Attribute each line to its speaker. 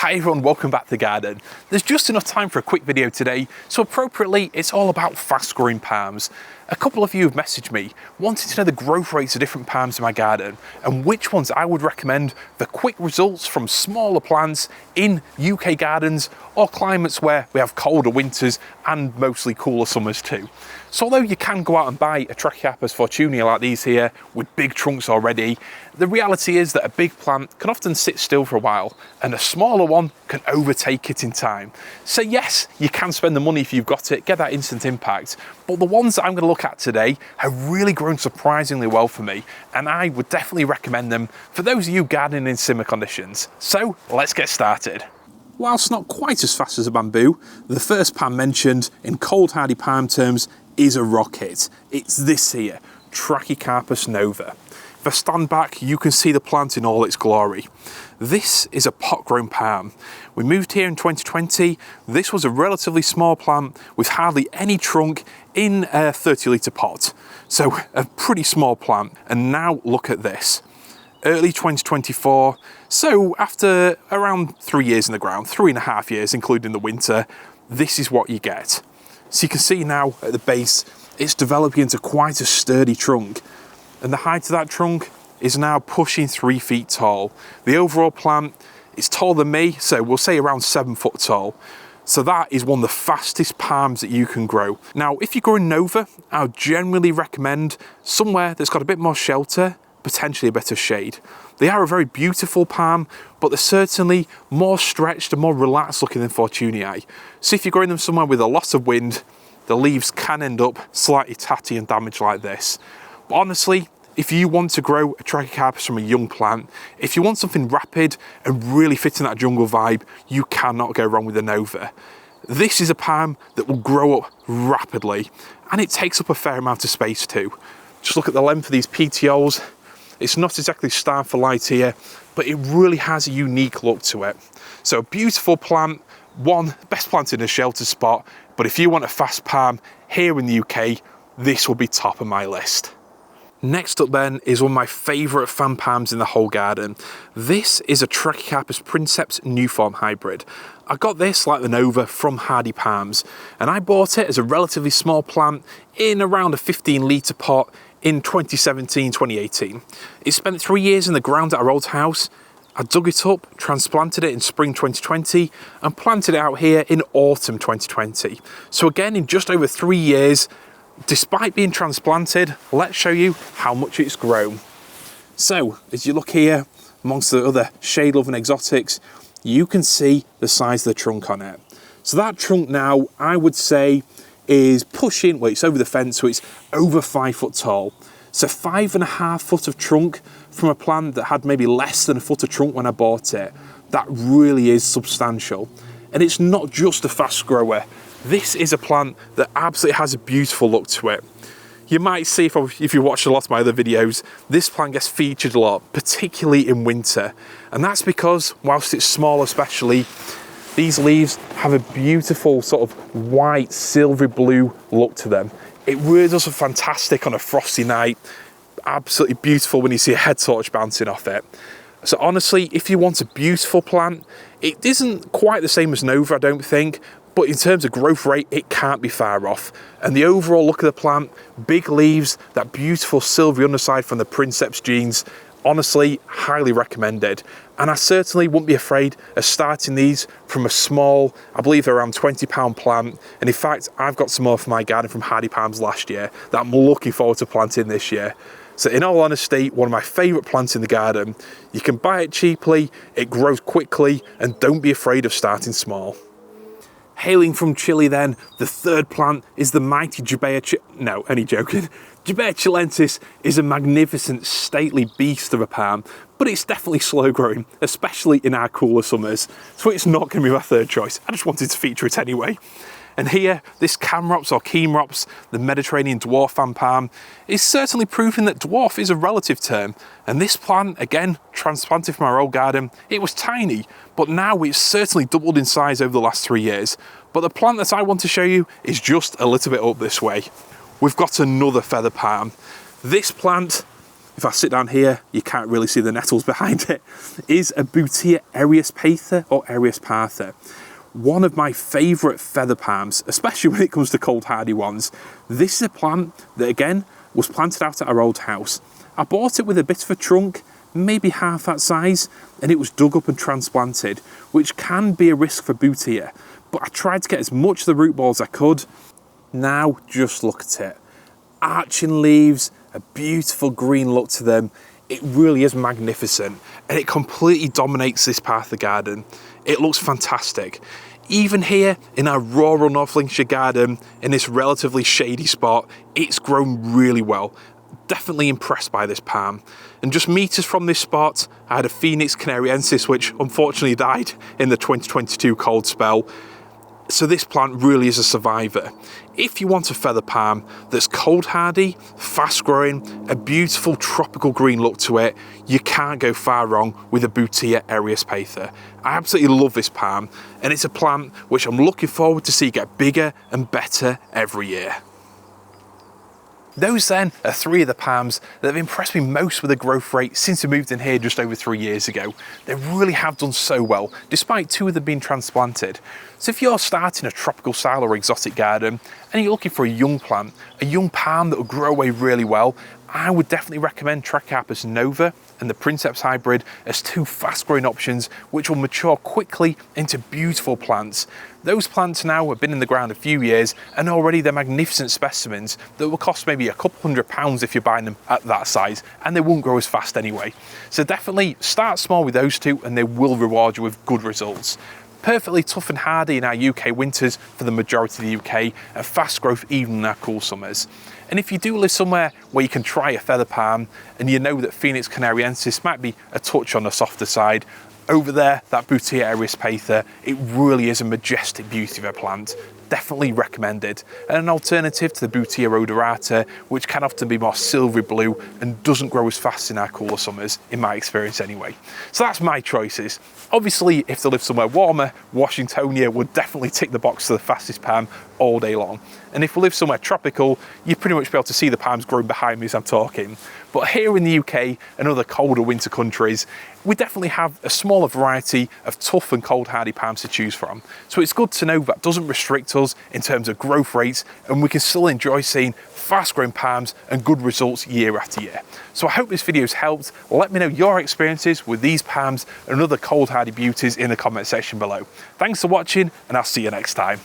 Speaker 1: Hi everyone, welcome back to the garden. There's just enough time for a quick video today, so appropriately it's all about fast growing palms. A couple of you have messaged me wanting to know the growth rates of different palms in my garden and which ones I would recommend for quick results from smaller plants in UK gardens or climates where we have colder winters and mostly cooler summers too. So although you can go out and buy a Trachycarpus fortunea like these here with big trunks already, the reality is that a big plant can often sit still for a while and a smaller one can overtake it in time. So yes, you can spend the money if you've got it, get that instant impact, but the ones that I'm going to look at today have really grown surprisingly well for me, and I would definitely recommend them for those of you gardening in similar conditions. So let's get started. Whilst not quite as fast as a bamboo, the first palm mentioned in cold hardy palm terms is a rocket. It's this here, Trachycarpus nova. If I stand back, you can see the plant in all its glory. This is a pot-grown palm. We moved here in 2020. This was a relatively small plant with hardly any trunk in a 30-litre pot. So a pretty small plant. And now look at this. Early 2024. So after around 3 years in the ground, 3.5 years, including the winter, this is what you get. So you can see now at the base, it's developing into quite a sturdy trunk. And the height of that trunk is now pushing 3 feet tall. The overall plant is taller than me, so we'll say around 7 foot tall. So that is one of the fastest palms that you can grow. Now, if you're growing Nova, I would generally recommend somewhere that's got a bit more shelter, potentially a bit of shade. They are a very beautiful palm, but they're certainly more stretched and more relaxed looking than Fortunei. So if you're growing them somewhere with a lot of wind, the leaves can end up slightly tatty and damaged like this. But honestly, if you want to grow a Trachycarpus from a young plant, if you want something rapid and really fitting that jungle vibe, you cannot go wrong with a Nova. This is a palm that will grow up rapidly, and it takes up a fair amount of space too. Just look at the length of these petioles. It's not exactly starved for light here, but it really has a unique look to it. So a beautiful plant, one, best plant in a shelter spot, but if you want a fast palm here in the UK, this will be top of my list. Next up then is one of my favourite fan palms in the whole garden. This is a Trachycarpus princeps new form hybrid. I got this, like the Nova, from Hardy Palms, and I bought it as a relatively small plant in around a 15-litre pot in 2017-2018. It spent 3 years in the ground at our old house. I dug it up, transplanted it in spring 2020 and planted it out here in autumn 2020. So again, in just over 3 years, despite being transplanted, let's show you how much it's grown. So as you look here amongst the other shade loving exotics, you can see the size of the trunk on it. So that trunk now, I would say, is pushing, well, it's over the fence, so it's over 5 foot tall. So 5.5 foot of trunk from a plant that had maybe less than a foot of trunk when I bought it. That really is substantial. And it's not just a fast grower. This is a plant that absolutely has a beautiful look to it. You might see, if you watch a lot of my other videos, this plant gets featured a lot, particularly in winter. And that's because, whilst it's small especially, these leaves have a beautiful sort of white, silvery blue look to them. It really does look fantastic on a frosty night. Absolutely beautiful when you see a head torch bouncing off it. So honestly, if you want a beautiful plant, it isn't quite the same as Nova, I don't think, but in terms of growth rate, it can't be far off. And the overall look of the plant, big leaves, that beautiful silvery underside from the princeps genes, honestly, highly recommended. And I certainly wouldn't be afraid of starting these from a small, I believe they're around £20 plant. And in fact, I've got some more for my garden from Hardy Palms last year that I'm looking forward to planting this year. So in all honesty, one of my favourite plants in the garden. You can buy it cheaply, it grows quickly, and don't be afraid of starting small. Hailing from Chile then, the third plant is the mighty Jubaea no, only joking. Jubaea chilensis is a magnificent, stately beast of a palm, but it's definitely slow growing, especially in our cooler summers. So it's not going to be my third choice. I just wanted to feature it anyway. And here, this Chamaerops or Chamaerops, the Mediterranean dwarf fan palm, is certainly proving that dwarf is a relative term. And this plant, again, transplanted from our old garden, it was tiny, but now it's certainly doubled in size over the last 3 years. But the plant that I want to show you is just a little bit up this way. We've got another feather palm. This plant if I sit down here, you can't really see the nettles behind it, is a Butia eriospatha or eriospatha. One of my favourite feather palms, especially when it comes to cold hardy ones. This is a plant that again was planted out at our old house. I bought it with a bit of a trunk, maybe half that size, and it was dug up and transplanted, which can be a risk for Butia, but I tried to get as much of the root ball as I could. Now just look at it. Arching leaves, a beautiful green look to them. It really is magnificent, and it completely dominates this part of the garden. It looks fantastic. Even here in our rural North Lincolnshire garden, in this relatively shady spot, it's grown really well. Definitely impressed by this palm. And just meters from this spot, I had a Phoenix canariensis, which unfortunately died in the 2022 cold spell. So this plant really is a survivor. If you want a feather palm that's cold hardy, fast growing, a beautiful tropical green look to it, you can't go far wrong with a Butia eriospatha. I absolutely love this palm, and it's a plant which I'm looking forward to see get bigger and better every year. Those then are 3 of the palms that have impressed me most with the growth rate since we moved in here just over 3 years ago. They really have done so well, despite 2 of them being transplanted. So if you're starting a tropical style or exotic garden and you're looking for a young plant, a young palm that will grow away really well, I would definitely recommend Trachycarpus Nova and the Princeps hybrid as 2 fast growing options which will mature quickly into beautiful plants. Those plants now have been in the ground a few years and already they're magnificent specimens that will cost maybe a couple £100 if you're buying them at that size, and they won't grow as fast anyway. So definitely start small with those 2 and they will reward you with good results. Perfectly tough and hardy in our UK winters for the majority of the UK, and fast growth even in our cool summers. And if you do live somewhere where you can try a feather palm and you know that Phoenix canariensis might be a touch on the softer side, over there, that Butia eriospatha, it really is a majestic beauty of a plant. Definitely recommended, and an alternative to the Butia odorata, which can often be more silvery blue and doesn't grow as fast in our cooler summers, in my experience anyway. So that's my choices. Obviously, if they live somewhere warmer, Washingtonia would definitely tick the box to the fastest palm all day long. And if we live somewhere tropical, you'd pretty much be able to see the palms growing behind me as I'm talking. But here in the UK and other colder winter countries, we definitely have a smaller variety of tough and cold hardy palms to choose from. So it's good to know that doesn't restrict us in terms of growth rates, and we can still enjoy seeing fast growing palms and good results year after year. So I hope this video's helped. Let me know your experiences with these palms and other cold hardy beauties in the comment section below. Thanks for watching, and I'll see you next time.